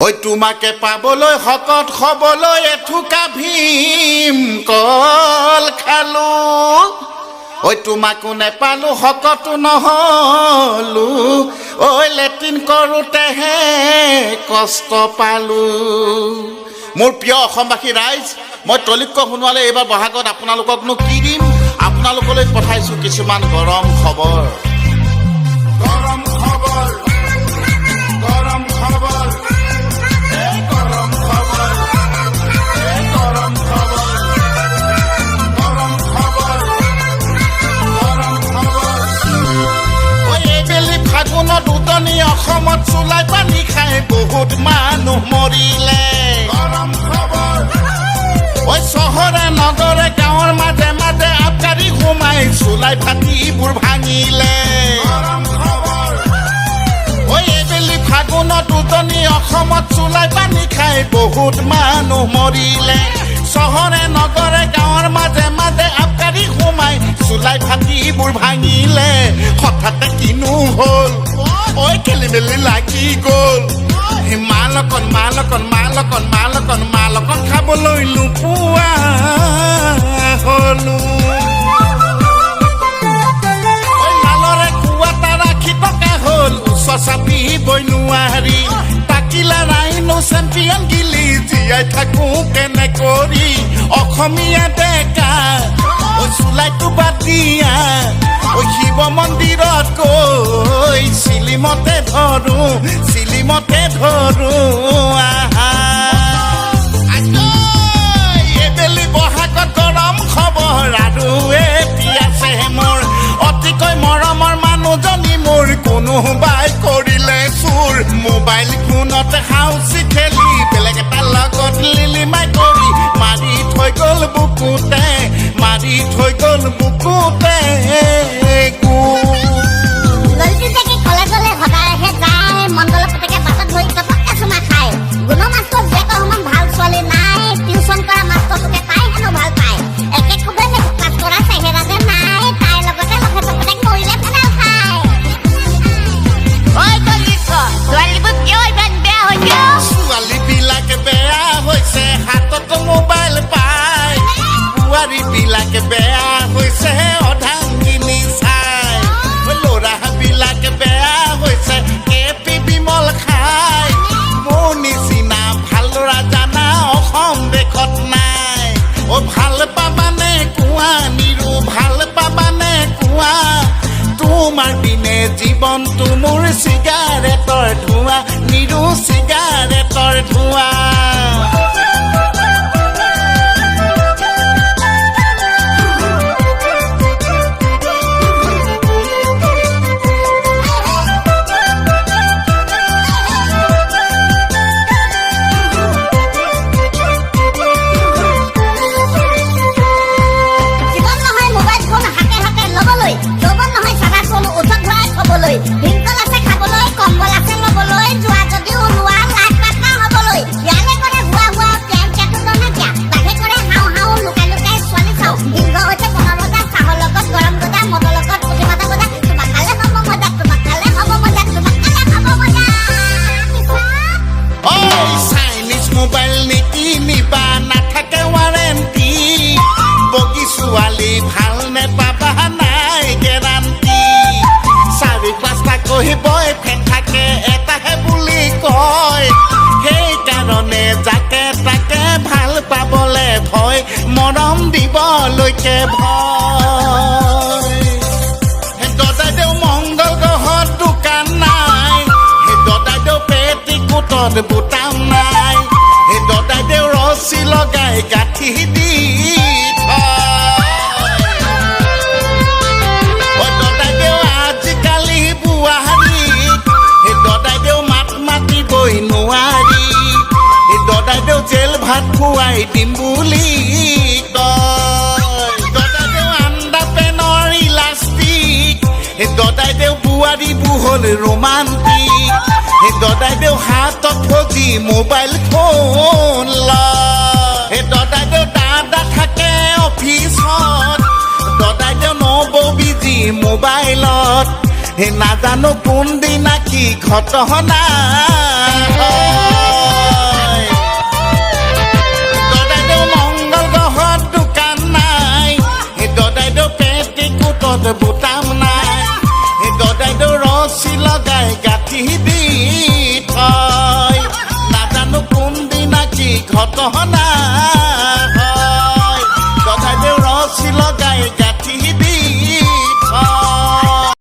ঐ তোমাকে পাবলৈ শকত হবলৈ এথুকা ভীম কল খালো ঐ তোমাকো নেপালো শকতো নহলো ঐ লেট্ৰিন কৰোঁতেহে কষ্ট পালো মোৰ প্ৰিয় অসমবাসী ৰাইজ মই তলিক্য সোণোৱালে এইবাৰ বহাগত আপোনালোককনো কি দিম আপোনালোকলৈ পঠাইছো কিছুমান গৰম খবৰ দুজনী অসমত চুলাই পানী খাই বহুত মানুহ মৰিলে ঐ চহৰে নগৰে গাঁৱৰ মাজে মাজে আবকাৰী সোমাই চুলাই ফাটিবোৰ ভাঙিলে ঐ এইবেলি ফাগুনত দুজনী অসমত চুলাই পানী খাই বহুত মানুহ মৰিলে চহৰে নগৰে গাঁৱৰ মাজে মাজে আবকাৰী সোমাই চুলাই ফাটিবোৰ ভাঙিলে হঠাতে কিনো হ'ল ঐ খেলি মেলি লাগি গ'ল মালকন খাবলৈ নোপোৱা হলো লালৰে কুৱাটা ৰাখি টকা হ'ল উচ্চ চাপিবই নোৱাৰি তাকিলা ৰাইনো চেম্পিয়ন গিলি জীয়াই থাকো কেনে কৰি অসমীয়া ডেকা চুলাইটো বাদ দিয়া শিৱ মন্দিৰত গৈ চিলিমতে ধৰো আহা এইবেলি বহাগত গৰম খবৰ আৰু এটি আছে মোৰ অতিকৈ মৰমৰ মানুহজনী মোৰ কোনোবাই কৰিলে চুৰ মোবাইল ফোনতে হাউচি খেলি বেলেগ এটা লগত লিলিমাই কৰি মাৰি থৈ গ'ল বুকুতে ছোৱালীবিলাকে বেয়া হৈছে হাতত মোবাইল পাই বোৱাৰীবিলাকে বেয়া হৈছে অধাংগিনী চাই ল'ৰাবিলাকে বেয়া হৈছে কেপি বিমল খাই মোৰ নিচিনা ভাল ল'ৰা জানা অসম দেশত নাই ভাল পাবানে কোৱা নিৰু ভাল পাবানে কোৱা তোমাৰ বিনে জীৱনটো মোৰ চিগাৰেটৰ ধোঁৱা নিৰু চিগাৰেটৰ ধোঁৱা মোবাইল নিকিনিবা নাথাকে ৱাৰেণ্টি বগী ছোৱালী ভাল নেপাবা নাই গেৰাণ্টি 4-5টা কৈ বয়ফ্ৰেণ্ড থাকে এটাহে বুলি কয় সেইকাৰণে যাকে তাকে ভাল পাবলে ভয় মৰম দিবলৈকে ভয় দদাইদেউ মংগল গ্ৰহত দোকান নাই দদাইদেউ পেটিকোটত বুটাম নাই দদাইদেউ ৰছী লগাই গাঁঠি দি দদাইদেউ আজিকালি বোৱাৰী দদাইদেউ মাত মাতিবই নোৱাৰি দদাইদেউ জেল ভাত খুৱাই দিম বুলি কয় দদাইদেউ আণ্ডা পেনৰ ইলাষ্টিক দদাইদেউ বোৱাৰী বুহল ৰোমান্টিক দদাইদেউ হাতত ফজি মোবাইল ফোন লয় দদাইদেউ দাদা থাকে অফিচত দদাইদেউ নববিজি মোবাইলত নাজানো কোনদিনা কি ঘটনা আগত বুটাম নাই গদাইদেউ ৰছী লগাই গাঁঠি দি থয় নাজানো কোনদিনা কি ঘটনা